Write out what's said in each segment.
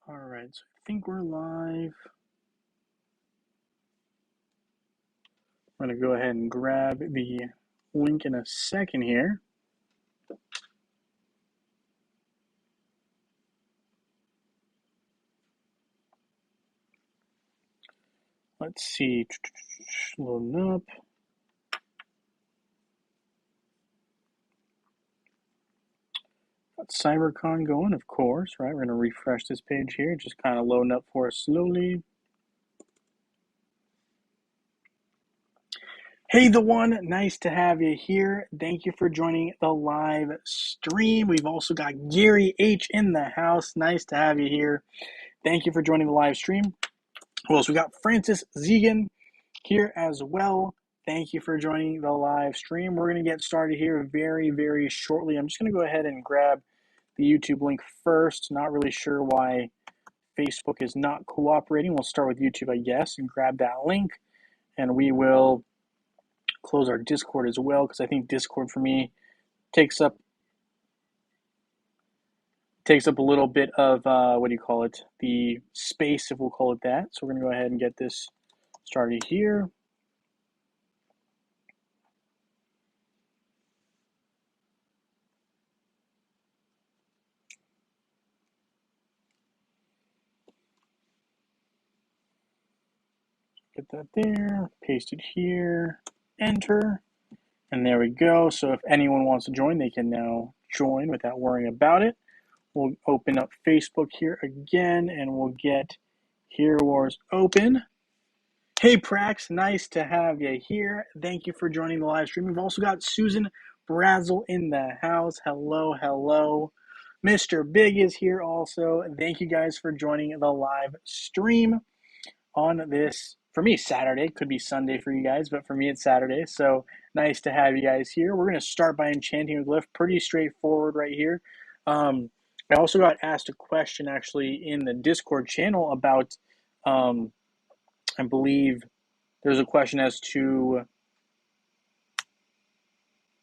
All right, so I think we're live. I'm going to go ahead and grab the link in a second here. Let's see. Loading up. Got CyberCon going, of course, right? We're going to refresh this page here, just kind of loading up for us slowly. Hey, the one, nice to have you here. Thank you for joining the live stream. We've also got Gary H in the house. Nice to have you here. Thank you for joining the live stream. Who else? We got Francis Zegan here as well. Thank you for joining the live stream. We're going to get started here very, very shortly. I'm just going to go ahead and grab the YouTube link first. Not really sure why Facebook is not cooperating. We'll start with YouTube, I guess, and grab that link. And we will close our Discord as well, because I think Discord for me takes up a little bit of the space, if we'll call it that. So we're going to go ahead and get this started here. Get that there, paste it here, enter, and there we go. So if anyone wants to join, they can now join without worrying about it. We'll open up Facebook here again, and we'll get Hero Wars open. Hey Prax, nice to have you here. Thank you for joining the live stream. We've also got Susan Brazel in the house. Hello, hello. Mr. Big is here also. Thank you guys for joining the live stream on this, for me, Saturday. Could be Sunday for you guys, but for me, it's Saturday. So nice to have you guys here. We're going to start by enchanting a glyph. Pretty straightforward right here. I also got asked a question actually in the Discord channel about, I believe there's a question as to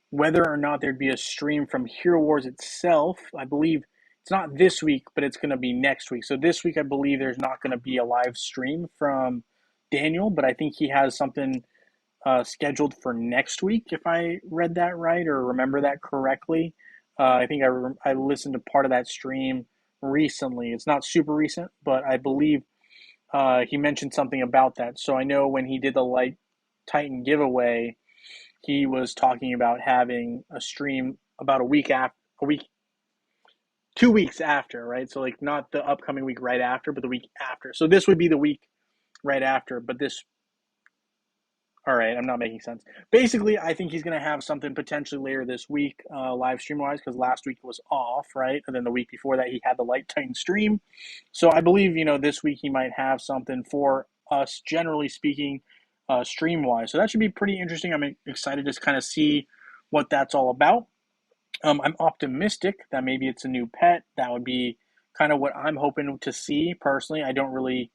whether or not there'd be a stream from Hero Wars itself. I believe it's not this week, but it's going to be next week. So this week, I believe there's not going to be a live stream from Daniel, but I think he has something scheduled for next week, if I read that right or remember that correctly. I think I listened to part of that stream recently. It's not super recent, but I believe he mentioned something about that. So I know when he did the Light Titan giveaway, he was talking about having a stream about 2 weeks after, right? So like not the upcoming week right after, but the week after. So this would be the week right after, but this, all right, I'm not making sense. Basically, I think he's going to have something potentially later this week, live stream wise, because last week was off, right? And then the week before that, he had the Light Titan stream. So I believe, this week he might have something for us, generally speaking, stream wise. So that should be pretty interesting. I'm excited to kind of see what that's all about. I'm optimistic that maybe it's a new pet. That would be kind of what I'm hoping to see personally. I don't really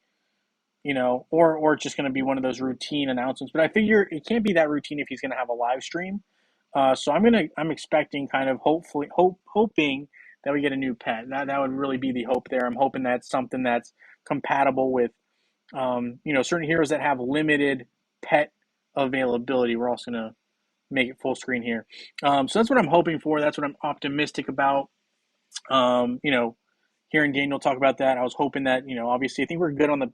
or it's just going to be one of those routine announcements. But I figure it can't be that routine if he's going to have a live stream. So I'm expecting kind of hoping that we get a new pet. That would really be the hope there. I'm hoping that's something that's compatible with certain heroes that have limited pet availability. We're also going to make it full screen here. So that's what I'm hoping for. That's what I'm optimistic about. Hearing Daniel talk about that, I was hoping that obviously I think we're good on the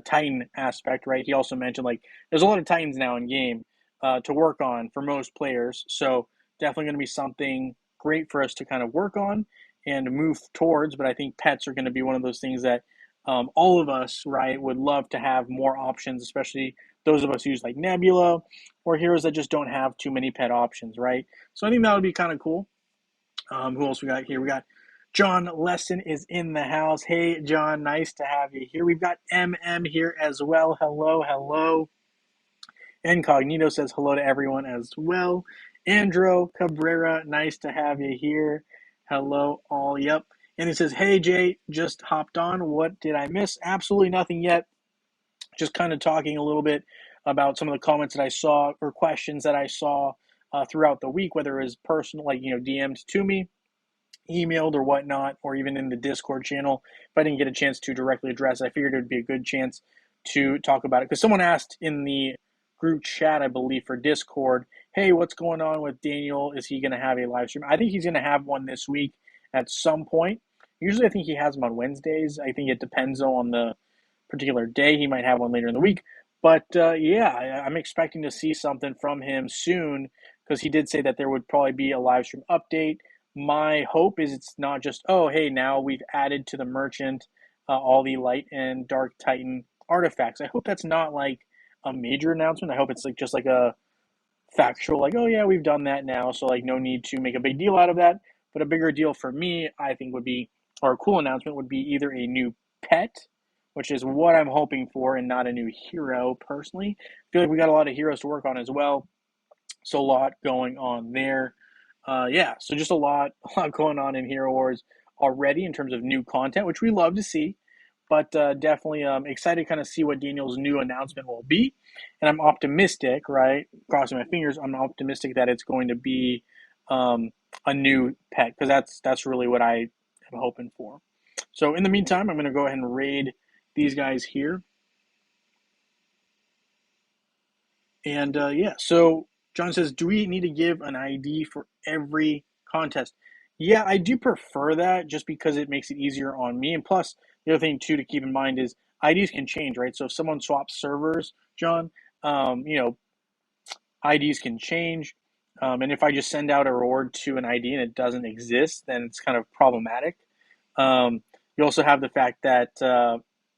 Titan aspect, right? He also mentioned like there's a lot of Titans now in game to work on for most players, so definitely going to be something great for us to kind of work on and move towards. But I think pets are going to be one of those things that all of us, right, would love to have more options, especially those of us who use like Nebula or heroes that just don't have too many pet options, right? So I think that would be kind of cool. Who else we got here? We got John Lesson is in the house. Hey, John, nice to have you here. We've got MM here as well. Hello, hello. Incognito says hello to everyone as well. Andro Cabrera, nice to have you here. Hello, all. Yep. And he says, hey, Jay, just hopped on. What did I miss? Absolutely nothing yet. Just kind of talking a little bit about some of the comments that I saw or questions that I saw throughout the week, whether it was personal, like, DMs to me, emailed or whatnot, or even in the Discord channel, if I didn't get a chance to directly address, I figured it would be a good chance to talk about it. Because someone asked in the group chat, I believe, for Discord, hey, what's going on with Daniel? Is he going to have a live stream? I think he's going to have one this week at some point. Usually, I think he has them on Wednesdays. I think it depends on the particular day. He might have one later in the week. But yeah, I'm expecting to see something from him soon because he did say that there would probably be a live stream update. My hope is it's not just, oh, hey, now we've added to the merchant all the light and dark titan artifacts. I hope that's not like a major announcement. I hope it's like just like a factual, like, oh yeah, we've done that now, so like no need to make a big deal out of that. But a bigger deal for me, I think, would be, or a cool announcement would be either a new pet, which is what I'm hoping for, and not a new hero personally. I feel like we got a lot of heroes to work on as well, so a lot going on there. Yeah, so just a lot going on in Hero Wars already in terms of new content, which we love to see. But definitely excited to kind of see what Daniel's new announcement will be. And I'm optimistic, right? Crossing my fingers, I'm optimistic that it's going to be um, a new pet because that's really what I am hoping for. So in the meantime, I'm going to go ahead and raid these guys here. And yeah, so John says, do we need to give an ID for every contest? Yeah, I do prefer that just because it makes it easier on me. And plus, the other thing too to keep in mind is IDs can change, right? So if someone swaps servers, John, you know, IDs can change. And if I just send out a reward to an ID and it doesn't exist, then it's kind of problematic. You also have the fact that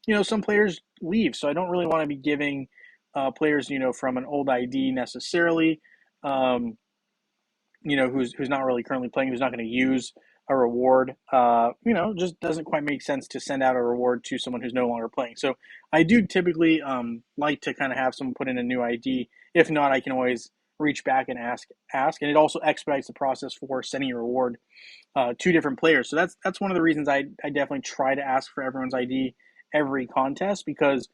you know, some players leave, so I don't really want to be giving players, you know, from an old ID necessarily. Um, you know, who's not really currently playing, who's not going to use a reward. You know, just doesn't quite make sense to send out a reward to someone who's no longer playing. So I do typically like to kind of have someone put in a new ID. If not, I can always reach back and ask, and it also expedites the process for sending a reward to different players. So that's one of the reasons I definitely try to ask for everyone's ID every contest because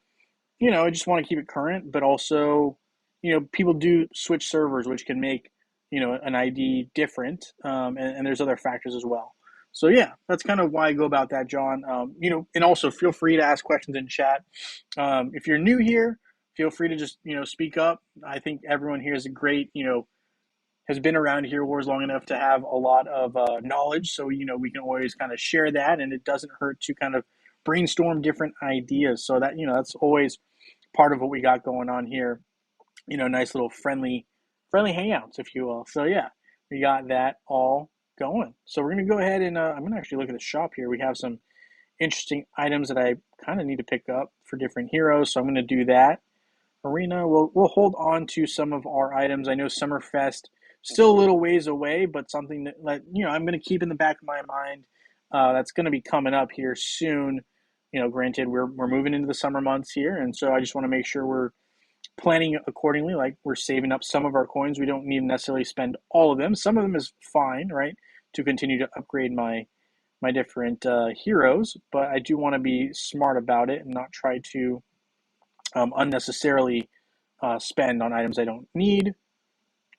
you know I just want to keep it current, but also you know people do switch servers, which can make you know an ID different, and there's other factors as well. So yeah, that's kind of why I go about that, John. You know, and also feel free to ask questions in chat. If you're new here, feel free to just you know speak up. I think everyone here is a great you know has been around Hero Wars long enough to have a lot of knowledge. So, you know, we can always kind of share that and it doesn't hurt to kind of brainstorm different ideas. So that, you know, that's always part of what we got going on here. You know, nice little friendly hangouts, if you will. So yeah, we got that all going. So we're going to go ahead and I'm going to actually look at the shop here. We have some interesting items that I kind of need to pick up for different heroes. So I'm going to do that. Arena, we'll hold on to some of our items. I know Summerfest still a little ways away, but something that like you know I'm going to keep in the back of my mind. That's going to be coming up here soon. You know, granted we're moving into the summer months here, and so I just want to make sure we're planning accordingly. Like we're saving up some of our coins. We don't need to necessarily spend all of them. Some of them is fine, right? To continue to upgrade my different heroes, but I do want to be smart about it and not try to unnecessarily spend on items I don't need.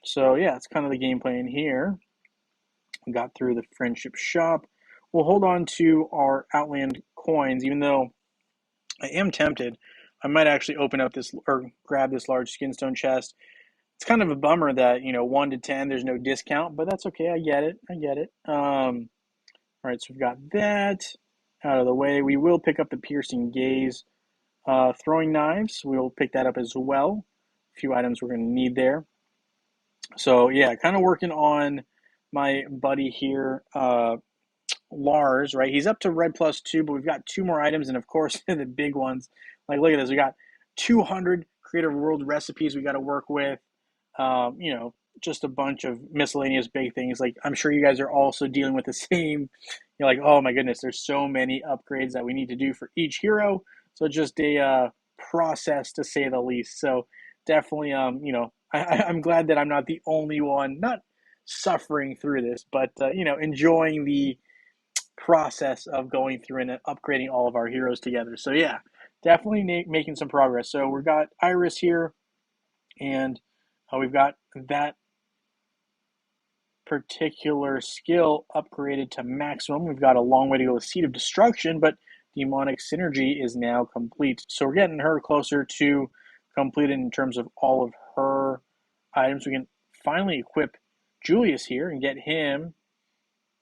So yeah, it's kind of the game plan here. We got through the friendship shop. We'll hold on to our Outland coins, even though I am tempted. I might actually open up this or grab this large skinstone chest. It's kind of a bummer that you know 1 to 10 there's no discount, but that's okay. I get it. I get it. All right, so we've got that out of the way. We will pick up the piercing gaze. Throwing knives, we'll pick that up as well. A few items we're going to need there. So yeah, kind of working on my buddy here, Lars, right? He's up to red +2, but we've got two more items, and of course the big ones. Like look at this, we got 200 creative world recipes we got to work with. You know, just a bunch of miscellaneous big things. Like I'm sure you guys are also dealing with the same. You're like, oh my goodness, there's so many upgrades that we need to do for each hero. So just a process to say the least. So definitely, you know, I'm glad that I'm not the only one, not suffering through this, but you know, enjoying the process of going through and upgrading all of our heroes together. So yeah, definitely making some progress. So we've got Iris here, and we've got that particular skill upgraded to maximum. We've got a long way to go with Seed of Destruction, but Demonic Synergy is now complete. So we're getting her closer to completed in terms of all of her items. We can finally equip Julius here and get him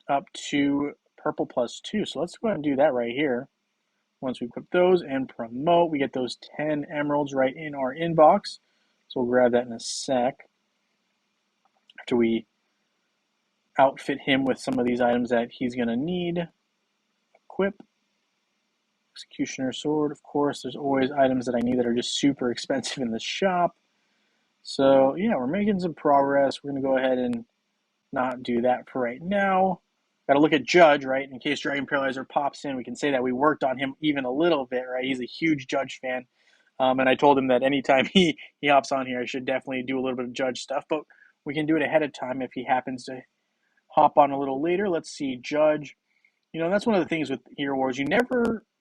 up to purple +2. So let's go ahead and do that right here. Once we equip those and promote, we get those 10 emeralds right in our inbox. So we'll grab that in a sec after we outfit him with some of these items that he's going to need. Equip. Executioner Sword, of course. There's always items that I need that are just super expensive in the shop. So yeah, we're making some progress. We're going to go ahead and not do that for right now. Got to look at Judge, right? In case Dragon Paralyzer pops in, we can say that we worked on him even a little bit, right? He's a huge Judge fan. And I told him that anytime he hops on here, I should definitely do a little bit of Judge stuff. But we can do it ahead of time if he happens to hop on a little later. Let's see, Judge. You know, that's one of the things with Hero Wars.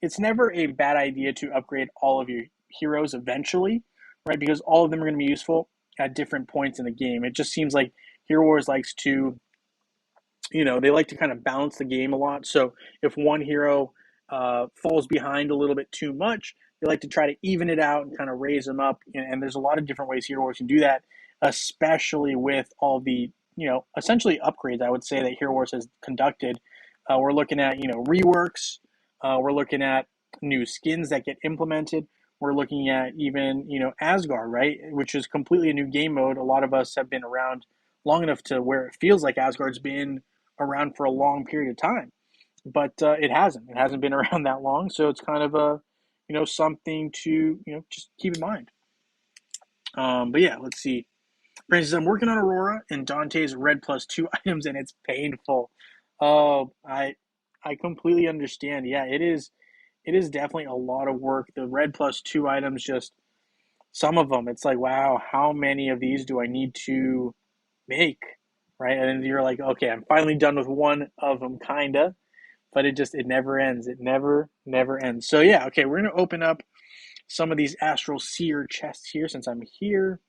It's never a bad idea to upgrade all of your heroes eventually, right? Because all of them are going to be useful at different points in the game. It just seems like Hero Wars likes to, they like to kind of balance the game a lot. So if one hero falls behind a little bit too much, they like to try to even it out and kind of raise them up. And there's a lot of different ways Hero Wars can do that, especially with all the, essentially upgrades, I would say, that Hero Wars has conducted. We're looking at, reworks. We're looking at new skins that get implemented. We're looking at even, Asgard, right? Which is completely a new game mode. A lot of us have been around long enough to where it feels like Asgard's been around for a long period of time. But it hasn't. It hasn't been around that long. So it's kind of a, something to, just keep in mind. But yeah, let's see. For instance, I'm working on Aurora and Dante's red +2 items, and it's painful. Oh, I completely understand. Yeah, it is definitely a lot of work. The red +2 items, just some of them, it's like, wow, how many of these do I need to make, right? And then you're like, okay, I'm finally done with one of them, kinda, but it never ends. It never ends. So yeah, okay, we're gonna open up some of these Astral Seer chests here since I'm here.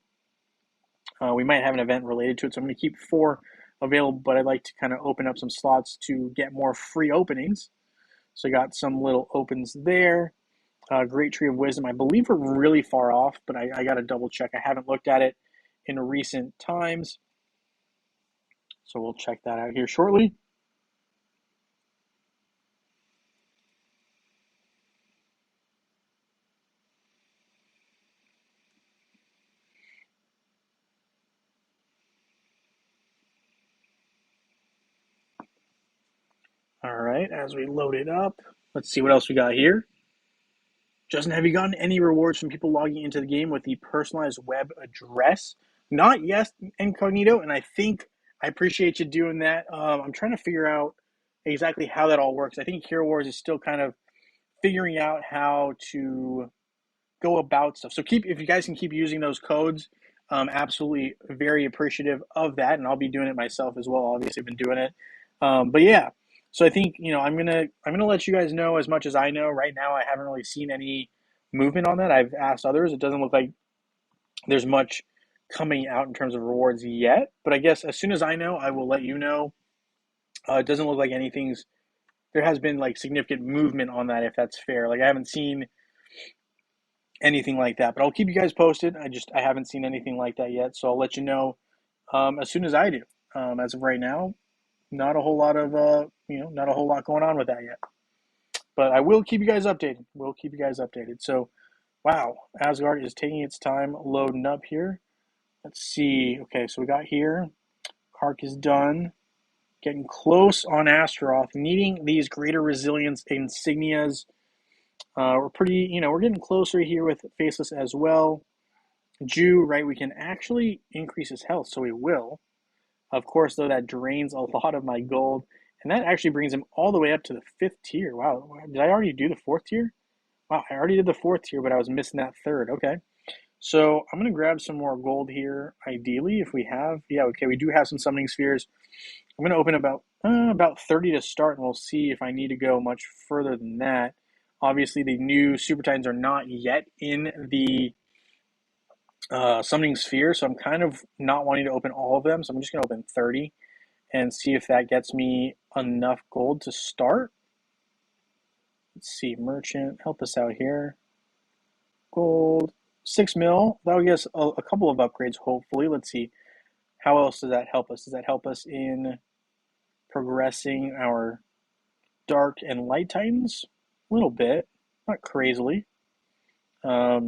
We might have an event related to it, so I'm going to keep 4 available, but I'd like to kind of open up some slots to get more free openings. So I got some little opens there. Great Tree of Wisdom. I believe we're really far off, but I got to double check. I haven't looked at it in recent times. So we'll check that out here shortly. All right, as we load it up, let's see what else we got here. Justin, have you gotten any rewards from people logging into the game with the personalized web address? Not yet, Incognito, and I think I appreciate you doing that. I'm trying to figure out exactly how that all works. I think Hero Wars is still kind of figuring out how to go about stuff. So if you guys can keep using those codes, absolutely very appreciative of that, and I'll be doing it myself as well. Obviously, I've been doing it, but yeah. So I think I'm gonna let you guys know as much as I know. Right now, I haven't really seen any movement on that. I've asked others. It doesn't look like there's much coming out in terms of rewards yet. But I guess as soon as I know, I will let you know. It doesn't look like there has been like significant movement on that, if that's fair. Like I haven't seen anything like that, but I'll keep you guys posted. I haven't seen anything like that yet, so I'll let you know as soon as I do. As of right now, not a whole lot of not a whole lot going on with that yet. But I will keep you guys updated. We'll keep you guys updated. So, wow, Asgard is taking its time loading up here. Let's see. Okay, so we got here. Kark is done. Getting close on Astaroth, needing these greater resilience insignias. We're we're getting closer here with Faceless as well. Jew, right, we can actually increase his health, so we will. Of course, though, that drains a lot of my gold, and that actually brings him all the way up to the 5th tier. Wow, did I already do the 4th tier? Wow, I already did the 4th tier, but I was missing that 3rd. Okay, so I'm going to grab some more gold here, ideally, if we have. Yeah, okay, we do have some summoning spheres. I'm going to open about 30 to start, and we'll see if I need to go much further than that. Obviously, the new Super Titans are not yet in the summoning sphere, so I'm kind of not wanting to open all of them, so I'm just going to open 30 and see if that gets me enough gold to start. Let's see, merchant, help us out here. Gold, 6 mil. That'll get us a couple of upgrades, hopefully. Let's see. How else does that help us? Does that help us in progressing our dark and light titans? A little bit, not crazily. Right,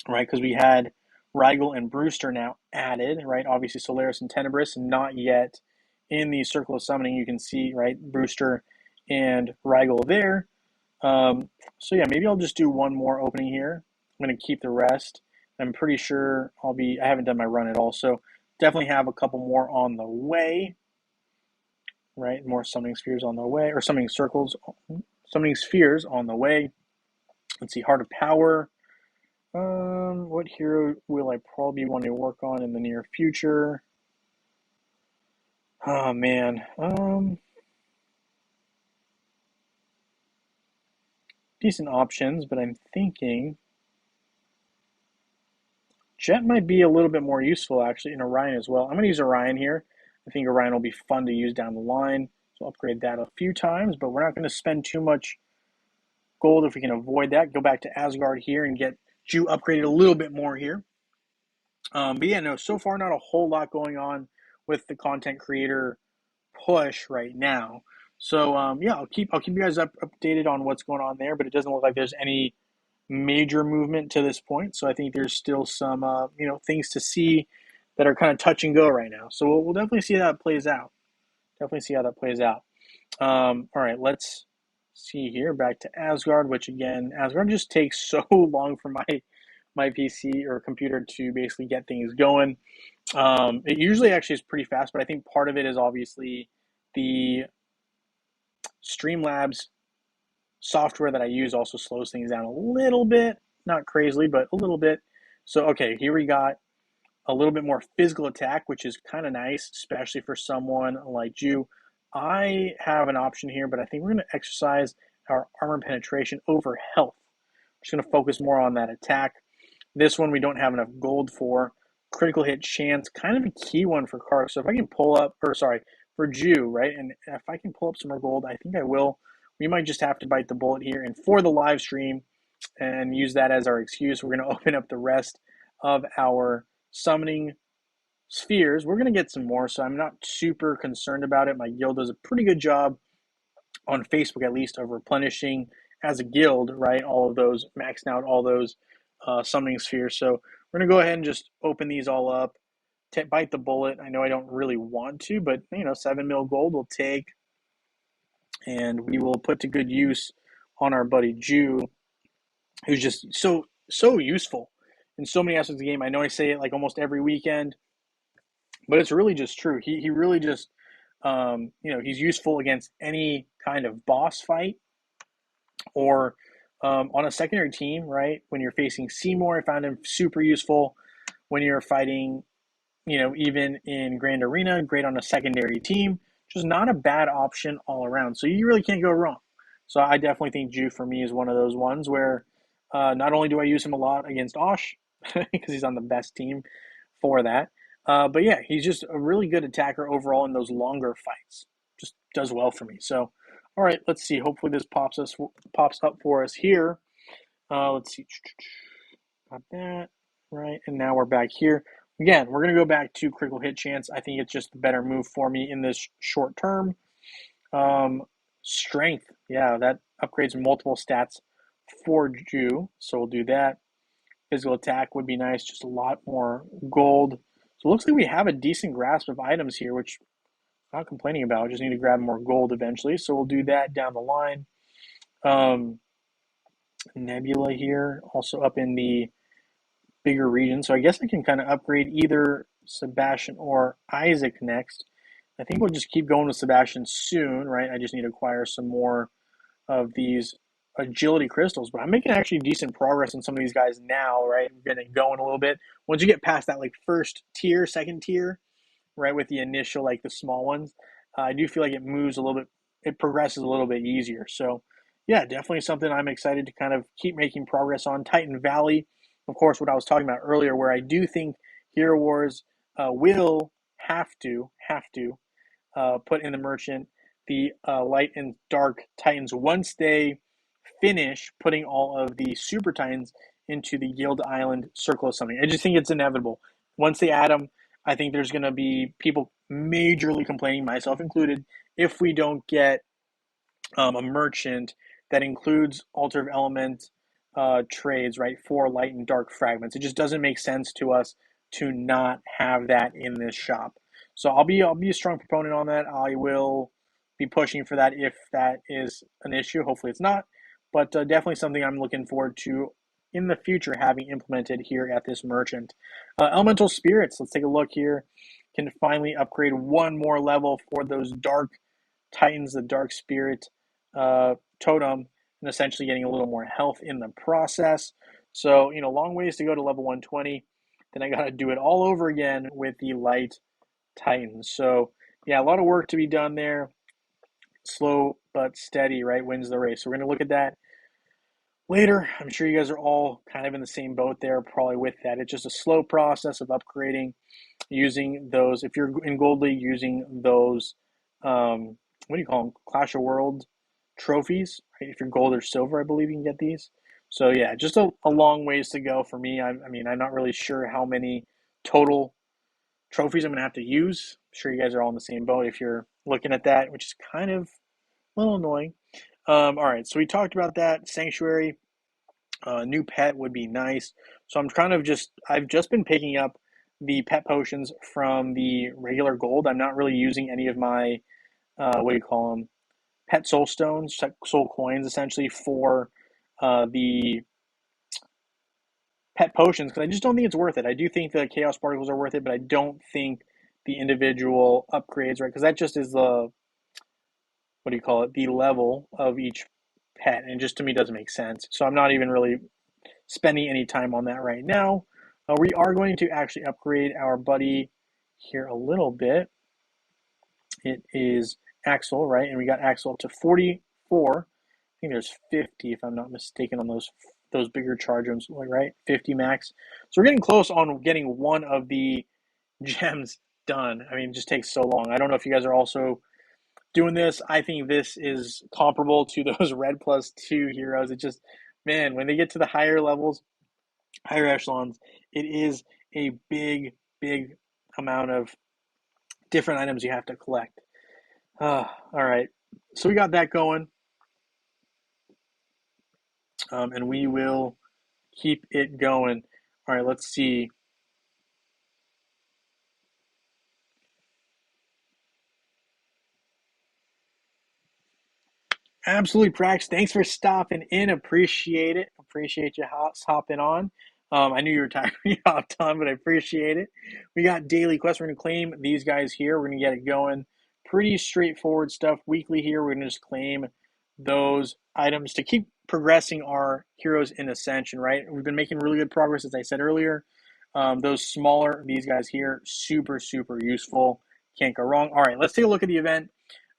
because we had Rigel and Brewster now added, right? Obviously, Solaris and Tenebris not yet in the Circle of Summoning. You can see, right, Brewster and Rigel there. So yeah, maybe I'll just do one more opening here. I'm going to keep the rest. I'm pretty sure I haven't done my run at all, so definitely have a couple more on the way, right? More summoning spheres on the way, or summoning spheres on the way. Let's see, Heart of Power. What hero will I probably want to work on in the near future? Oh man, decent options, but I'm thinking Jet might be a little bit more useful actually, in Orion as well. I'm going to use Orion here. I think Orion will be fun to use down the line, so I'll upgrade that a few times, but we're not going to spend too much gold if we can avoid that. Go back to Asgard here and get Jew upgraded a little bit more here. But yeah, no, so far not a whole lot going on with the content creator push right now. So yeah, I'll keep you guys updated on what's going on there, but it doesn't look like there's any major movement to this point. So I think there's still some things to see that are kind of touch and go right now. So we'll definitely see how that plays out. All right, let's see here. Back to Asgard, which again, Asgard just takes so long for my PC or computer to basically get things going. It usually actually is pretty fast, but I think part of it is obviously the Streamlabs software that I use also slows things down a little bit, not crazily, but a little bit. So, okay, here we got a little bit more physical attack, which is kind of nice, especially for someone like you. I have an option here, but I think we're going to exercise our armor penetration over health. I'm just going to focus more on that attack. This one we don't have enough gold for. Critical hit chance, kind of a key one for Kark. So if I can pull up, for Jew, right? And if I can pull up some more gold, I think I will. We might just have to bite the bullet here. And for the live stream and use that as our excuse, we're going to open up the rest of our summoning spheres. We're going to get some more, so I'm not super concerned about it. My guild does a pretty good job on Facebook, at least, of replenishing as a guild, right? All of those, maxing out all those summoning spheres. So we're going to go ahead and just open these all up, bite the bullet. I know I don't really want to, but 7 mil gold we'll take, and we will put to good use on our buddy Jew, who's just so useful in so many aspects of the game. I know I say it like almost every weekend, but it's really just true. He really just he's useful against any kind of boss fight or on a secondary team, right? When you're facing Seymour, I found him super useful. When you're fighting, even in Grand Arena, great on a secondary team. Just not a bad option all around. So you really can't go wrong. So I definitely think Jew for me is one of those ones where not only do I use him a lot against Osh, because he's on the best team for that, but yeah, he's just a really good attacker overall in those longer fights. Just does well for me. So, all right, let's see. Hopefully this pops up for us here. Let's see. Got that right, and now we're back here. Again, we're going to go back to critical hit chance. I think it's just the better move for me in this short term. Strength, yeah, that upgrades multiple stats for Jew, so we'll do that. Physical attack would be nice, just a lot more gold. So it looks like we have a decent grasp of items here, which I'm not complaining about. Just need to grab more gold eventually, so we'll do that down the line. Nebula here, also up in the bigger region. So I guess I can kind of upgrade either Sebastian or Isaac next. I think we'll just keep going with Sebastian soon, right? I just need to acquire some more of these agility crystals, but I'm making actually decent progress on some of these guys now, right? I'm getting going a little bit. Once you get past that like first tier, second tier, right, with the initial like the small ones, I do feel like it moves a little bit, it progresses a little bit easier. So yeah, definitely something I'm excited to kind of keep making progress on. Titan Valley, of course, what I was talking about earlier, where I do think Hero Wars will have to put in the merchant the light and dark titans once they finish putting all of the super titans into the Guild Island Circle of Summoning. I just think it's inevitable. Once they add them, I think there's going to be people majorly complaining, myself included, if we don't get a merchant that includes Altar of Element trades, right, for light and dark fragments. It just doesn't make sense to us to not have that in this shop. So I'll be a strong proponent on that. I will be pushing for that if that is an issue. Hopefully it's not, but definitely something I'm looking forward to in the future having implemented here at this merchant. Elemental Spirits, let's take a look here. Can finally upgrade one more level for those dark Titans, the Dark Spirit totem, and essentially getting a little more health in the process. So, long ways to go to level 120. Then I got to do it all over again with the Light Titans. So, yeah, a lot of work to be done there. Slow but steady, right, wins the race. So we're going to look at that later. I'm sure you guys are all kind of in the same boat there, probably with that. It's just a slow process of upgrading, using those. If you're in Gold League, using those, what do you call them? Clash of World trophies, right? If you're gold or silver, I believe you can get these. So yeah, just a long ways to go for me. I mean, I'm not really sure how many total trophies I'm going to have to use. I'm sure you guys are all in the same boat if you're looking at that, which is kind of a little annoying. All right, so we talked about that. Sanctuary, new pet would be nice. So I've just been picking up the pet potions from the regular gold. I'm not really using any of my, what do you call them? Pet soul stones, soul coins, essentially, for the pet potions, because I just don't think it's worth it. I do think the chaos particles are worth it, but I don't think the individual upgrades, right? Because that just is the, what do you call it? The level of each pet, and just to me doesn't make sense. So I'm not even really spending any time on that right now. We are going to actually upgrade our buddy here a little bit. It is Axel, right? And we got Axel up to 44. I think there's 50 if I'm not mistaken on those bigger charge rooms, right? 50 max. So we're getting close on getting one of the gems done. I mean, it just takes so long. I don't know if you guys are also doing this. I think this is comparable to those red +2 heroes. It just, man, when they get to the higher levels, higher echelons, it is a big amount of different items you have to collect. All right, so we got that going, and we will keep it going. All right, let's see. Absolutely, Prax. Thanks for stopping in. Appreciate it. Appreciate you hopping on. I knew you were tired when you hopped on, but I appreciate it. We got daily quests. We're going to claim these guys here. We're going to get it going. Pretty straightforward stuff. Weekly here, we're going to just claim those items to keep progressing our heroes in Ascension, right? We've been making really good progress, as I said earlier. Those smaller, these guys here, super useful. Can't go wrong. All right, let's take a look at the event.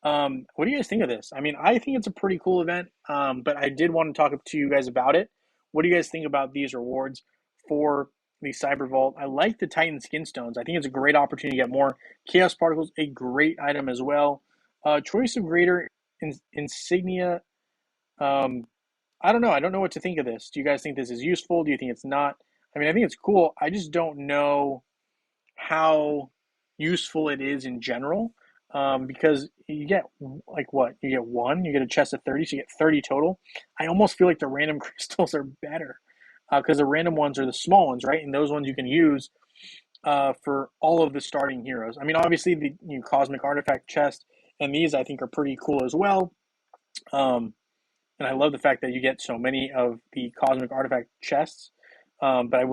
What do you guys think of this? I mean, I think it's a pretty cool event, but I did want to talk to you guys about it. What do you guys think about these rewards for the Cyber Vault? I like the Titan Skin Stones. I think it's a great opportunity to get more. Chaos Particles, a great item as well. Choice of Greater Insignia. I don't know. I don't know what to think of this. Do you guys think this is useful? Do you think it's not? I mean, I think it's cool. I just don't know how useful it is in general, because you get like what you get one, you get a chest of 30, so you get 30 total. I almost feel like the random crystals are better, because the random ones are the small ones, right? And those ones you can use for all of the starting heroes. I mean, obviously the cosmic artifact chest and these I think are pretty cool as well. And I love the fact that you get so many of the cosmic artifact chests. But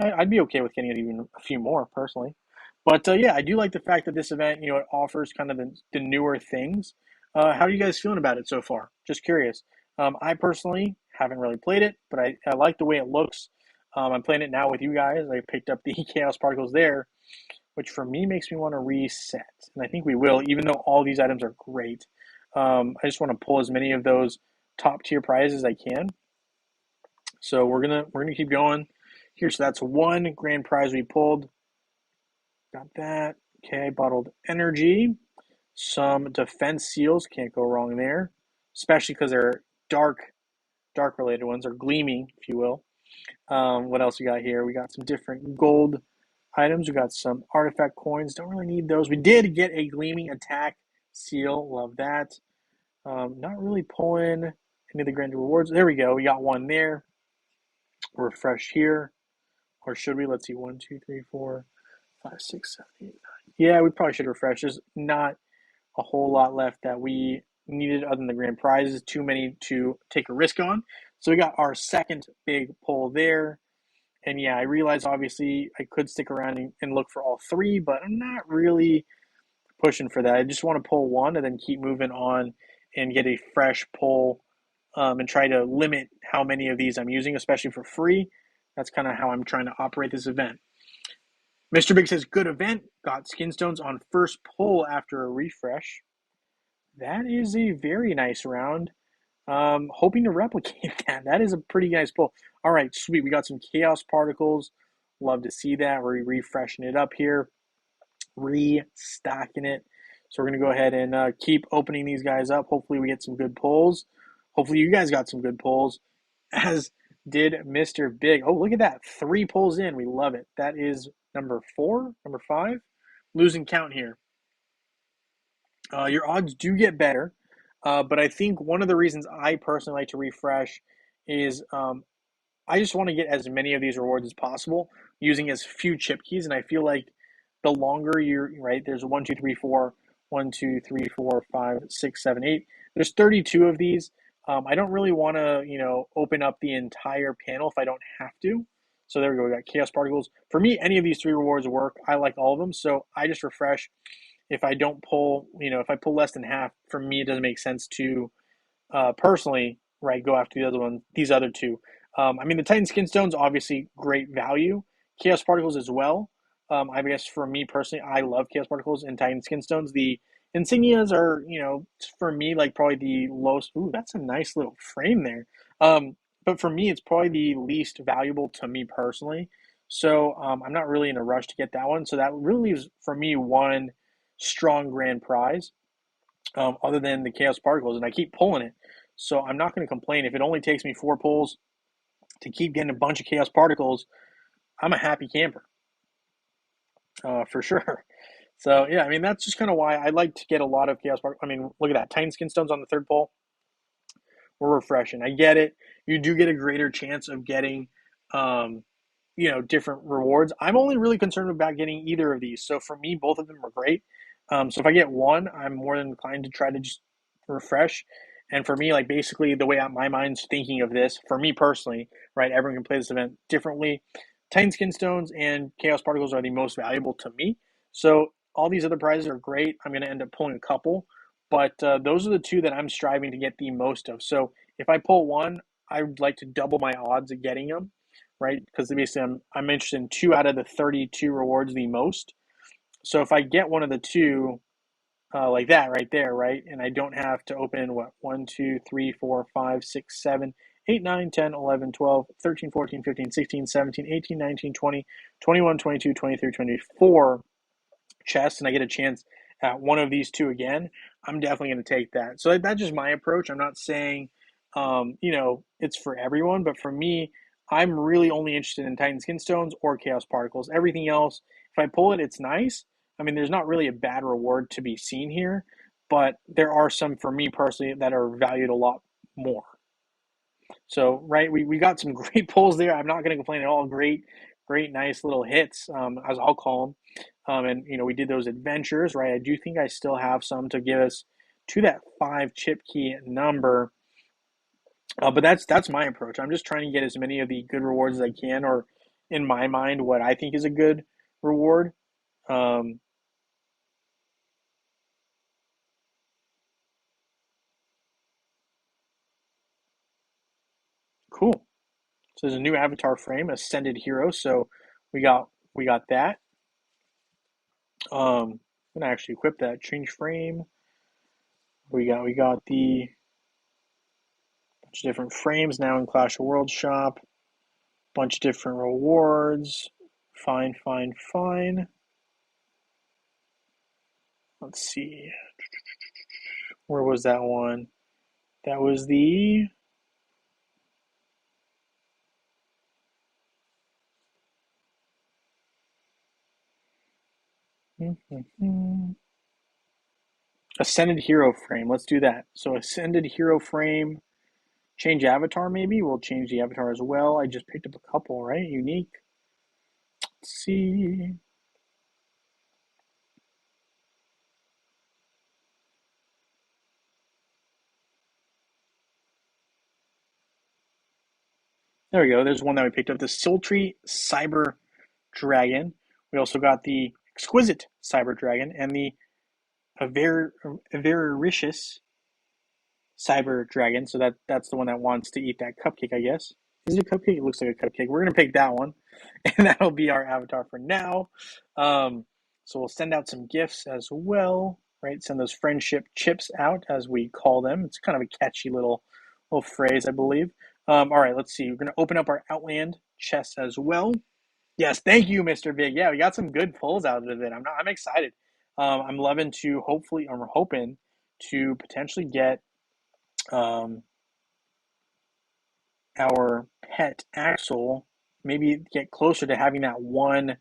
I'd be okay with getting it even a few more personally. But yeah, I do like the fact that this event, it offers kind of the newer things. How are you guys feeling about it so far? Just curious. I personally haven't really played it, but I like the way it looks. I'm playing it now with you guys. I picked up the Chaos Particles there, which for me makes me want to reset. And I think we will, even though all these items are great. I just want to pull as many of those top tier prizes as I can. So we're gonna keep going here. So that's one grand prize we pulled. Got that. Okay, bottled energy. Some defense seals, can't go wrong there, especially because they're dark related ones, or gleaming, if you will. What else we got here? We got some different gold items. We got some artifact coins. Don't really need those. We did get a gleaming attack seal. Love that. Not really pulling any of the grand rewards. There we go. We got one there. Refresh here. Or should we? Let's see. 1, 2, 3, 4, 5, 6, 7, 8, 9. Yeah, we probably should refresh. There's not a whole lot left that we needed other than the grand prizes. Too many to take a risk on. So we got our second big pull there. And yeah, I realize obviously I could stick around and look for all three, but I'm not really pushing for that. I just want to pull one and then keep moving on and get a fresh pull, and try to limit how many of these I'm using, especially for free. That's kind of how I'm trying to operate this event. Mr. Big says, good event. Got skin stones on first pull after a refresh. That is a very nice round. Hoping to replicate that. That is a pretty nice pull. All right, sweet. We got some chaos particles. Love to see that. We're refreshing it up here, restocking it. So we're going to go ahead and keep opening these guys up. Hopefully we get some good pulls. Hopefully you guys got some good pulls, as did Mr. Big. Oh, look at that. 3 pulls in. We love it. That is number 4, number 5. Losing count here. Your odds do get better, but I think one of the reasons I personally like to refresh is I just want to get as many of these rewards as possible using as few chip keys. And I feel like the longer you're right, there's 1, 2, 3, 4, 1, 2, 3, 4, 5, 6, 7, 8. There's 32 of these. I don't really want to, open up the entire panel if I don't have to. So there we go. We got chaos particles. For me, any of these 3 rewards work. I like all of them. So I just refresh. If I don't pull, if I pull less than half, for me, it doesn't make sense to personally, right, go after the other one, these other 2. I mean, the Titan Skin Stones, obviously great value. Chaos Particles as well. I guess for me personally, I love Chaos Particles and Titan Skin Stones. The insignias are, for me, like probably the lowest. Ooh, that's a nice little frame there. But for me, it's probably the least valuable to me personally. So I'm not really in a rush to get that one. So that really leaves for me one strong grand prize, other than the chaos particles, and I keep pulling it. So I'm not going to complain. If it only takes me 4 pulls to keep getting a bunch of chaos particles, I'm a happy camper, for sure. So yeah, I mean that's just kind of why I like to get a lot of chaos particles. I mean, look at that, Titan Skin Stones on the 3rd pull. We're refreshing. I get it. You do get a greater chance of getting, different rewards. I'm only really concerned about getting either of these. So for me, both of them are great. So if I get one, I'm more than inclined to try to just refresh. And for me, like basically the way my mind's thinking of this, for me personally, right, everyone can play this event differently. Titan Skin Stones and Chaos Particles are the most valuable to me. So all these other prizes are great. I'm going to end up pulling a couple, but those are the 2 that I'm striving to get the most of. So if I pull one, I would like to double my odds of getting them, right? Because basically I'm interested in 2 out of the 32 rewards the most. So if I get one of the 2, like that right there, right, and I don't have to open what 1, 2, 3, 4, 5, 6, 7, 8, 9, 10, 11, 12, 13, 14, 15, 16, 17, 18, 19, 20, 21, 22, 23, 24 chests, and I get a chance at one of these 2 again, I'm definitely going to take that. So that's just my approach. I'm not saying, it's for everyone, but for me, I'm really only interested in Titan Skin Stones or Chaos Particles. Everything else, if I pull it, it's nice. I mean, there's not really a bad reward to be seen here, but there are some for me personally that are valued a lot more. So, right, we got some great pulls there. I'm not going to complain at all. Great, nice little hits, as I'll call them. And, we did those adventures, right? I do think I still have some to get us to that 5 chip key number. But that's my approach. I'm just trying to get as many of the good rewards as I can, or in my mind, what I think is a good reward. Um, cool. So there's a new avatar frame, Ascended Hero. So we got that. I'm gonna actually equip that. Change frame. We got the bunch of different frames now in Clash of Worlds shop. Bunch of different rewards. Fine. Let's see. Where was that one? That was the Ascended Hero Frame. Let's do that. So Ascended Hero Frame, change avatar maybe? We'll change the avatar as well. I just picked up a couple, right? Unique. Let's see. There we go. There's one that we picked up. The Sultry Cyber Dragon. We also got the Exquisite Cyber Dragon and the Avaricious Cyber Dragon. So that's the one that wants to eat that cupcake, I guess. Is it a cupcake? It looks like a cupcake. We're gonna pick that one, and that'll be our avatar for now. Um, so we'll send out some gifts as well, right? Send those friendship chips out, as we call them. It's kind of a catchy little phrase, I believe. All right, let's see. We're gonna open up our Outland chest as well. Yes, thank you, Mr. Big. Yeah, we got some good pulls out of it. I'm excited. I'm loving to hopefully, I'm hoping to potentially get um, our pet Axel, maybe get closer to having that one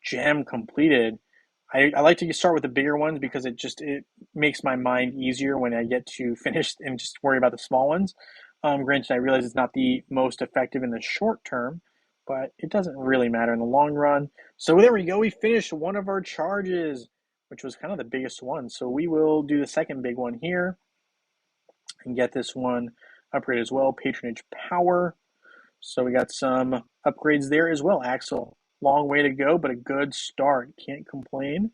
gem completed. I like to start with the bigger ones because it makes my mind easier when I get to finish and just worry about the small ones. Granted, I realize it's not the most effective in the short term, but it doesn't really matter in the long run. So there we go. We finished one of our charges, which was kind of the biggest one. So we will do the second big one here and get this one upgrade as well. Patronage power. So we got some upgrades there as well. Axel, long way to go, but a good start. Can't complain.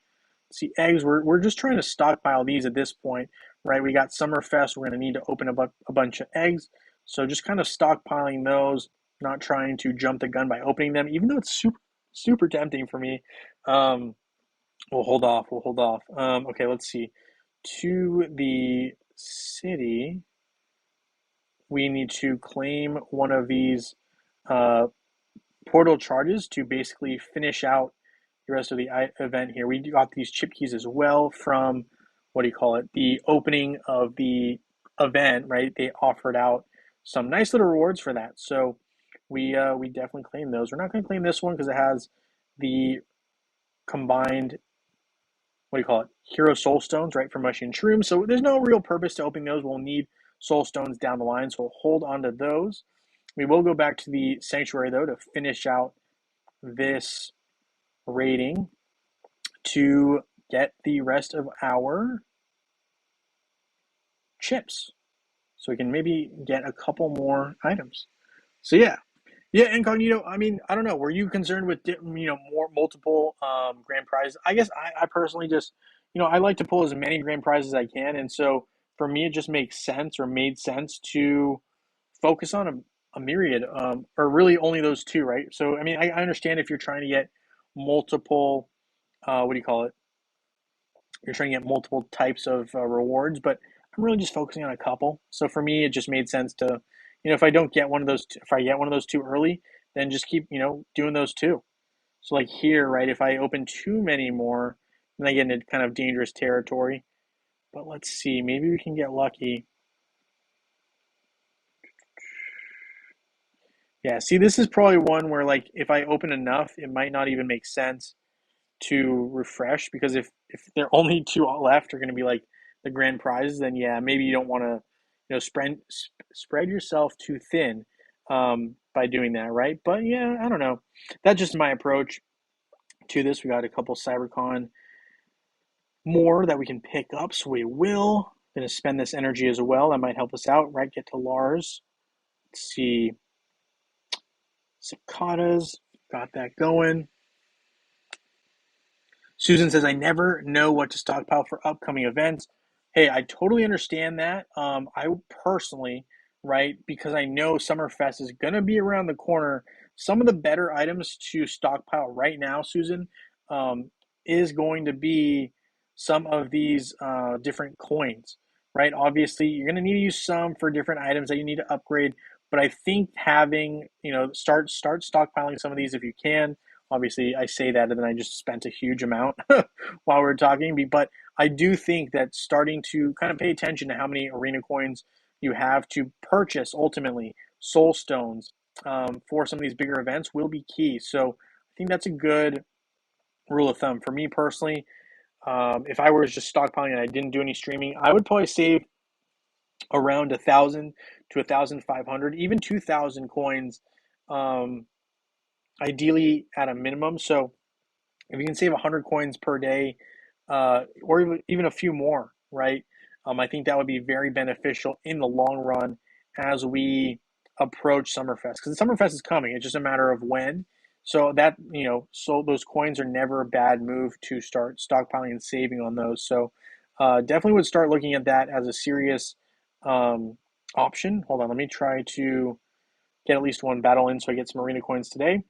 See, eggs, we're just trying to stockpile these at this point, right? We got Summerfest. We're going to need to open up a bunch of eggs. So just kind of stockpiling those, not trying to jump the gun by opening them, even though it's super tempting for me. We'll hold off. We'll hold off. Okay, let's see. To the city, we need to claim one of these uh, portal charges to basically finish out the rest of the event here. We got these chip keys as well from, what do you call it, the opening of the event, right? They offered out some nice little rewards for that. So we definitely claim those. We're not going to claim this one because it has the combined, what do you call it, hero soul stones, right, from Mushy and Shroom. So there's no real purpose to opening those. We'll need soul stones down the line, so we'll hold on to those. We will go back to the sanctuary though to finish out this rating to get the rest of our chips, so we can maybe get a couple more items. So yeah, Incognito. I mean, I don't know. Were you concerned with more multiple grand prizes? I guess I personally just I like to pull as many grand prizes as I can, and so for me it just makes sense or made sense to focus on a myriad, or really only those two, right? So I mean, I understand if you're trying to get multiple, what do you call it? You're trying to get multiple types of rewards, but I'm really just focusing on a couple. So for me, it just made sense to, if I don't get one of those, if I get one of those two early, then just keep, doing those two. So like here, right, if I open too many more, then I get into kind of dangerous territory. But let's see, maybe we can get lucky. Yeah, see, this is probably one where like if I open enough, it might not even make sense to refresh, because if there are only two left are going to be like the grand prizes, then yeah, maybe you don't want to spread yourself too thin by doing that, right? But yeah, I don't know. That's just my approach to this. We got a couple CyberCon more that we can pick up, so we will. Going to spend this energy as well. That might help us out, right? Get to Lars. Let's see. Cicadas. Got that going. Susan says, I never know what to stockpile for upcoming events. Hey, I totally understand that. I personally, right, because I know Summerfest is going to be around the corner, some of the better items to stockpile right now, Susan, is going to be some of these different coins, right? Obviously, you're going to need to use some for different items that you need to upgrade, but I think having, start stockpiling some of these if you can. Obviously, I say that and then I just spent a huge amount while we are talking. But I do think that starting to kind of pay attention to how many arena coins you have to purchase ultimately soul stones for some of these bigger events will be key. So I think that's a good rule of thumb for me personally. If I was just stockpiling and I didn't do any streaming, I would probably save around 1,000 to 1,500, even 2,000 coins, um, ideally at a minimum. So if you can save 100 coins per day, or even a few more, right? I think that would be very beneficial in the long run as we approach Summerfest, because Summerfest is coming. It's just a matter of when. So that, so those coins are never a bad move to start stockpiling and saving on those. So definitely would start looking at that as a serious um, option. Hold on, let me try to get at least one battle in so I get some arena coins today.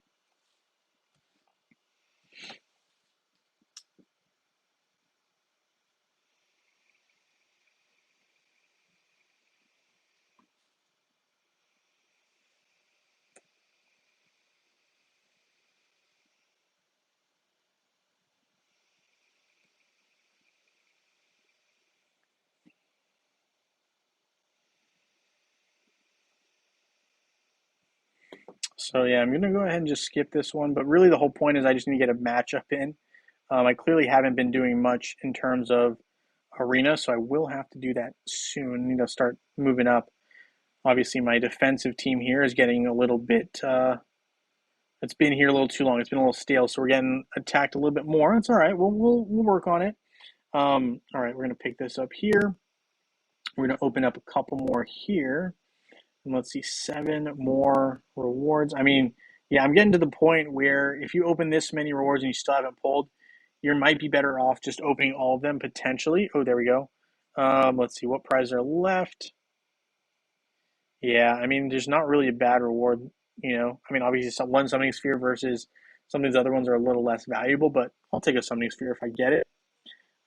So yeah, I'm gonna go ahead and just skip this one. But really, the whole point is I just need to get a matchup in. I clearly haven't been doing much in terms of arena, so I will have to do that soon. I need to start moving up. Obviously, my defensive team here is getting a little bit. It's been here a little too long. It's been a little stale, so we're getting attacked a little bit more. It's all right. We'll work on it. All right, we're gonna pick this up here. We're gonna open up a couple more here. And let's see, 7 more rewards. I mean, yeah, I'm getting to the point where if you open this many rewards and you still haven't pulled, you might be better off just opening all of them potentially. Oh, there we go. Let's see what prizes are left. Yeah, I mean, there's not really a bad reward. I mean, obviously, one summoning sphere versus some of these other ones are a little less valuable, but I'll take a summoning sphere if I get it.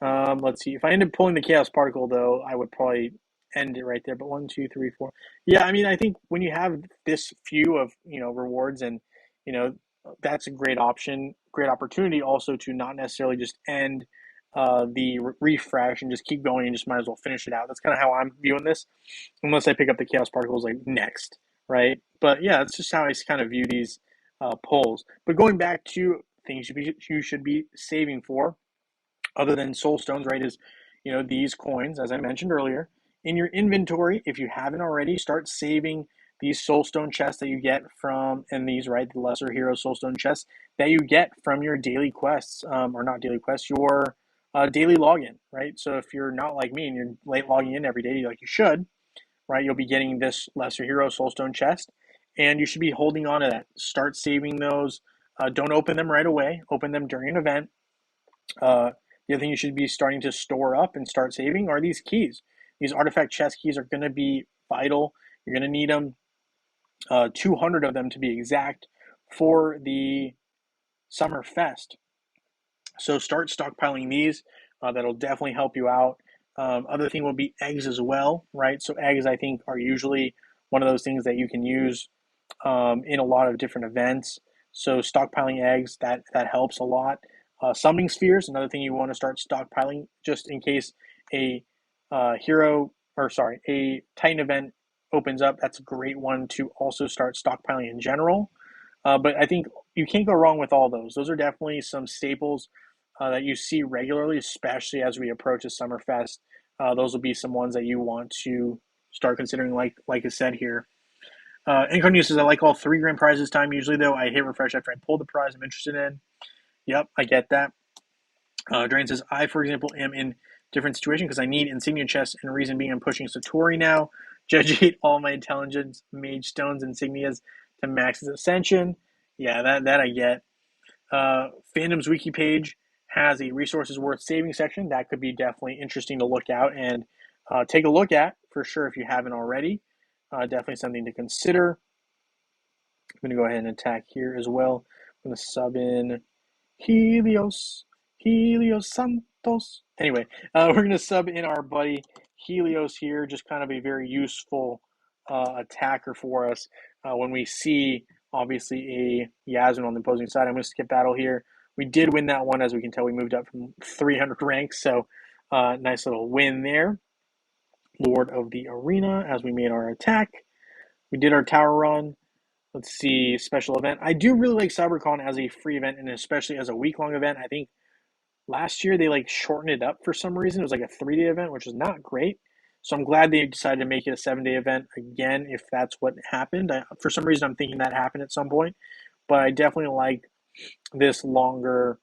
Let's see. If I end up pulling the chaos particle, though, I would probably end it right there. But one, two, three, four. Yeah, I mean, I think when you have this few of rewards, and you know that's a great option, great opportunity also to not necessarily just end the refresh and just keep going and just might as well finish it out. That's kind of how I'm viewing this, unless I pick up the chaos particles like next, right? But yeah, that's just how I kind of view these pulls. But going back to things you should be saving for other than soul stones, right, is these coins, as I mentioned earlier, in your inventory. If you haven't already, start saving these soul stone chests that you get from, and these, right, the lesser hero soul stone chests that you get from your daily quests, or not daily quests, your daily login, right? So if you're not like me and you're late logging in every day like you should, right, you'll be getting this lesser hero soul stone chest, and you should be holding on to that. Start saving those. Don't open them right away. Open them during an event. uh, the other thing you should be starting to store up and start saving are these keys. These artifact chest keys are going to be vital. You're going to need them, 200 of them to be exact, for the Summer Fest. So start stockpiling these. That'll definitely help you out. Other thing will be eggs as well, right? So eggs, I think, are usually one of those things that you can use in a lot of different events. So stockpiling eggs, that helps a lot. Summoning spheres, another thing you want to start stockpiling just in case a a Titan event opens up. That's a great one to also start stockpiling in general. But I think you can't go wrong with all those. Those are definitely some staples that you see regularly, especially as we approach a Summerfest. Those will be some ones that you want to start considering, like I said here. Incognito says, I like all 3 grand prizes this time. Usually, though, I hit refresh after I pull the prize I'm interested in. Yep, I get that. Drain says, I, for example, am in different situation because I need insignia chests, and reason being I'm pushing Satori now. Judge all my intelligence, mage stones, insignias to max his ascension. Yeah, that I get. Fandom's wiki page has a resources worth saving section. That could be definitely interesting to look out and take a look at for sure if you haven't already. Definitely something to consider. I'm going to go ahead and attack here as well. I'm going to sub in Helios, Helios Santos. Anyway, we're going to sub in our buddy Helios here, just kind of a very useful attacker for us when we see, obviously, a Yasmin on the opposing side. I'm going to skip battle here. We did win that one. As we can tell, we moved up from 300 ranks, so Nice little win there. Lord of the Arena as we made our attack. We did our tower run. Let's see, special event. I do really like CyberCon as a free event and especially as a week-long event. I think last year they like shortened it up for some reason. It was like a 3-day event, which is not great. So I'm glad they decided to make it a 7-day event again if that's what happened. For some reason, I'm thinking that happened at some point. But I definitely like this longer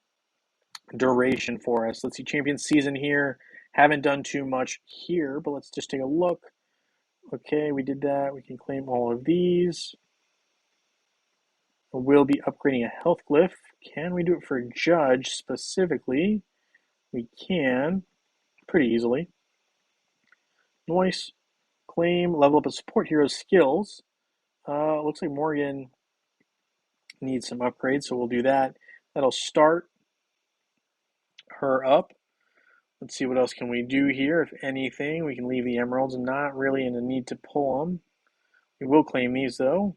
duration for us. Let's see, champion season here. Haven't done too much here, but let's just take a look. Okay, we did that. We can claim all of these. We'll be upgrading a health glyph. Can we do it for judge specifically? We can pretty easily. Noise. Claim, level up a support hero's skills. Looks like Morgan needs some upgrades, so we'll do that. That'll start her up. Let's see what else can we do here. If anything, we can leave the emeralds. Not really in a need to pull them. We will claim these though.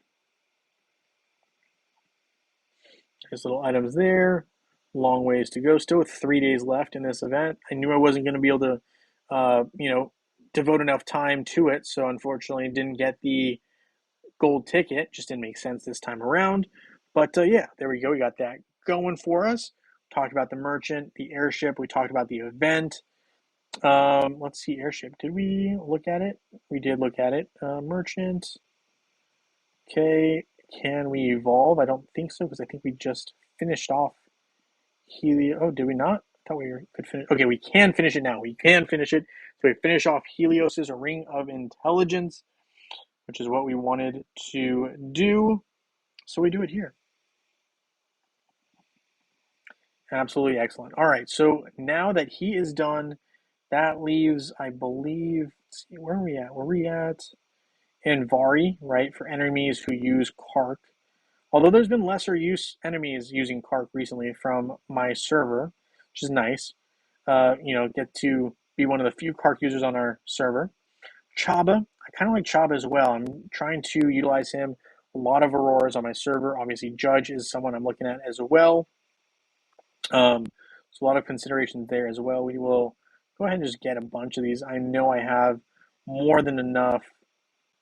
There's little items there. Long ways to go. Still with 3 days left in this event. I knew I wasn't going to be able to, devote enough time to it. So unfortunately, didn't get the gold ticket. Just didn't make sense this time around. But yeah, there we go. We got that going for us. Talked about the merchant, the airship. We talked about the event. Let's see, airship. Did we look at it? We did look at it. Merchant. Okay. Can we evolve? I don't think so because I think we just finished off Helio. Oh, did we not? I thought we could finish. Okay, we can finish it now. We can finish it. So we finish off Helios's Ring of Intelligence, which is what we wanted to do. So we do it here. Absolutely excellent. All right, so now that he is done, that leaves, I believe, let's see, where are we at? Where are we at? Anvari, right, for enemies who use Kark. Although there's been lesser use enemies using Kark recently from my server, which is nice. Get to be one of the few Kark users on our server. Chaba, I kind of like Chaba as well. I'm trying to utilize him. A lot of Auroras on my server. Obviously, Judge is someone I'm looking at as well. So a lot of considerations there as well. We will go ahead and just get a bunch of these. I know I have more than enough.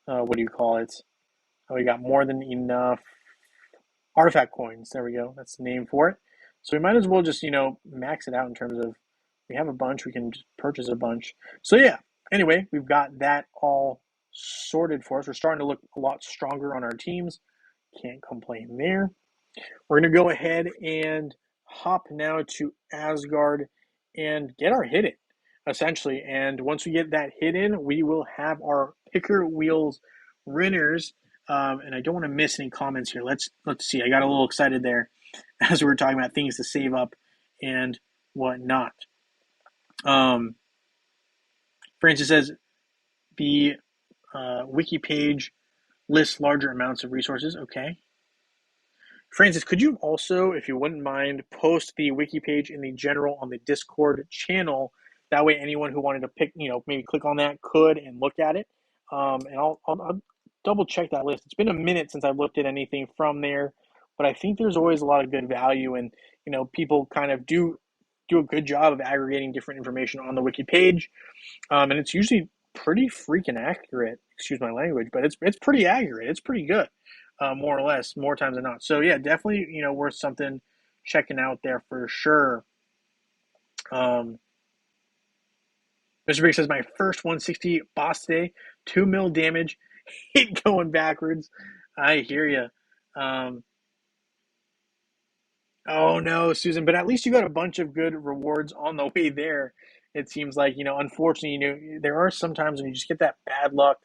What do you call it? Oh, we got more than enough artifact coins. There we go. That's the name for it. So we might as well just, max it out in terms of we have a bunch. We can just purchase a bunch. So yeah, anyway, we've got that all sorted for us. We're starting to look a lot stronger on our teams. Can't complain there. We're going to go ahead and hop now to Asgard and get our hit in, essentially. And once we get that hit in, we will have our picker wheels winners. And I don't want to miss any comments here. Let's see. I got a little excited there as we were talking about things to save up and whatnot. Francis says the wiki page lists larger amounts of resources. Okay. Francis, could you also, if you wouldn't mind, post the wiki page in the general on the Discord channel? That way, anyone who wanted to pick, maybe click on that could and look at it. And I'll double check that list. It's been a minute since I've looked at anything from there, but I think there's always a lot of good value, and people kind of do a good job of aggregating different information on the wiki page, and it's usually pretty freaking accurate. Excuse my language, but it's pretty accurate. It's pretty good. More or less, more times than not. So yeah, definitely, worth something checking out there for sure. Mr. Big says my first 160 boss today, 2 mil damage, hit going backwards. I hear you. Oh no, Susan, but at least you got a bunch of good rewards on the way there. It seems like, unfortunately, there are some times when you just get that bad luck